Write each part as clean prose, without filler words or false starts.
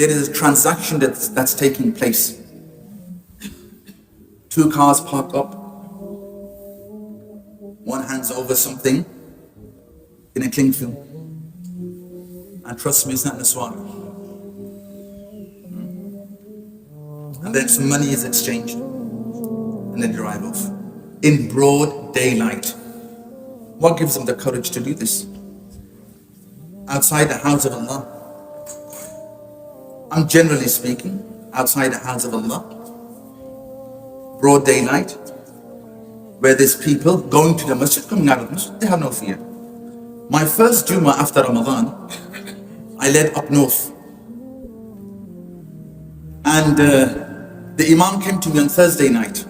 there is a transaction that's taking place. Two cars parked up. One hands over something in a cling film. And trust me, it's not Niswan. And then some money is exchanged. And then drive off. In broad daylight. What gives them the courage to do this? Outside the house of Allah. I'm generally speaking, outside the house of Allah. Broad daylight. Where there's people going to the masjid, coming out of the masjid, they have no fear. My first Jummah after Ramadan, I led up north. And the Imam came to me on Thursday night.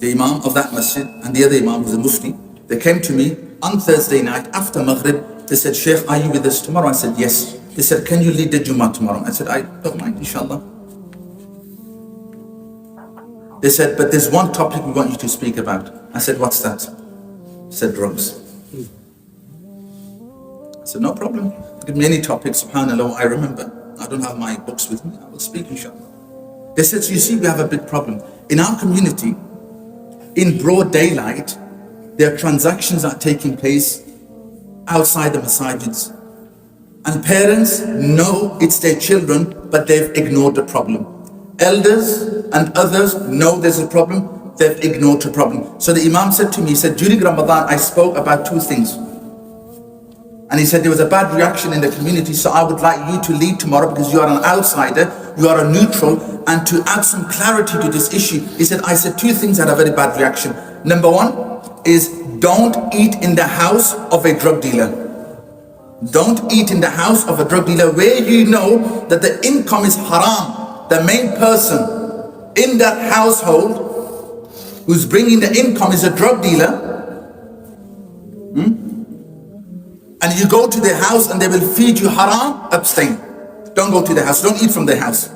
The Imam of that masjid and the other Imam was a Mufti. They came to me on Thursday night after Maghrib. They said, Sheikh, are you with us tomorrow? I said, yes. They said, can you lead the Jummah tomorrow? I said, I don't mind, inshallah. They said, but there's one topic we want you to speak about. I said, what's that? They said, drugs. I said, no problem. Give me any topic, subhanAllah, I remember. I don't have my books with me. I will speak, inshallah. They said, so you see, we have a big problem. In our community, in broad daylight, there are transactions that are taking place outside the masajids. And parents know it's their children, but they've ignored the problem. Elders and others know there's a problem, they've ignored the problem. So the Imam said to me, he said, during Ramadan, I spoke about two things. And he said, there was a bad reaction in the community, so I would like you to lead tomorrow because you are an outsider, you are a neutral, and to add some clarity to this issue. He said, I said two things that had a very bad reaction. Number one is, don't eat in the house of a drug dealer. Don't eat in the house of a drug dealer where you know that the income is haram. The main person in that household who's bringing the income is a drug dealer. And you go to their house and they will feed you haram, abstain. Don't go to the house, don't eat from their house.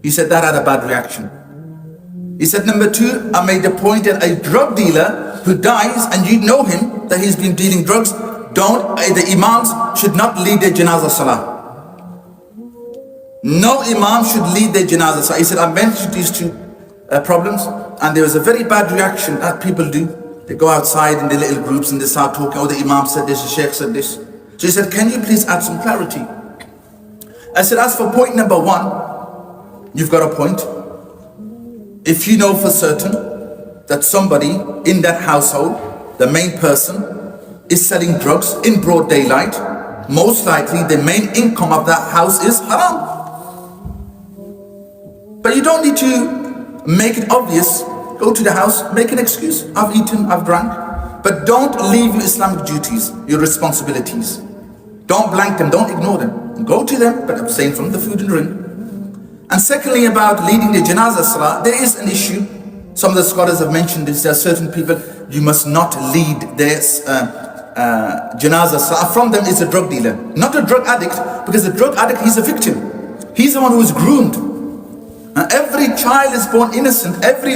He said that had a bad reaction. He said, number two, I made the point that a drug dealer who dies and you know him, that he's been dealing drugs, the imams should not lead their janazah salah. No imam should lead their janazah salah. He said, I mentioned these two problems and there was a very bad reaction that people do. They go outside in their little groups and they start talking, oh, the imam said this, the sheikh said this. So he said, can you please add some clarity? I said, as for point number one, you've got a point. If you know for certain that somebody in that household, the main person, is selling drugs in broad daylight, most likely the main income of that house is haram. But you don't need to make it obvious. Go to the house, make an excuse. I've eaten, I've drank. But don't leave your Islamic duties, your responsibilities. Don't blank them, don't ignore them. Go to them, but abstain from the food and drink. And secondly, about leading the janazah salah, there is an issue. Some of the scholars have mentioned this. There are certain people, you must not lead their janazah salah. From them is a drug dealer, not a drug addict, because the drug addict, he's a victim. He's the one who is groomed. And every child is born innocent. Every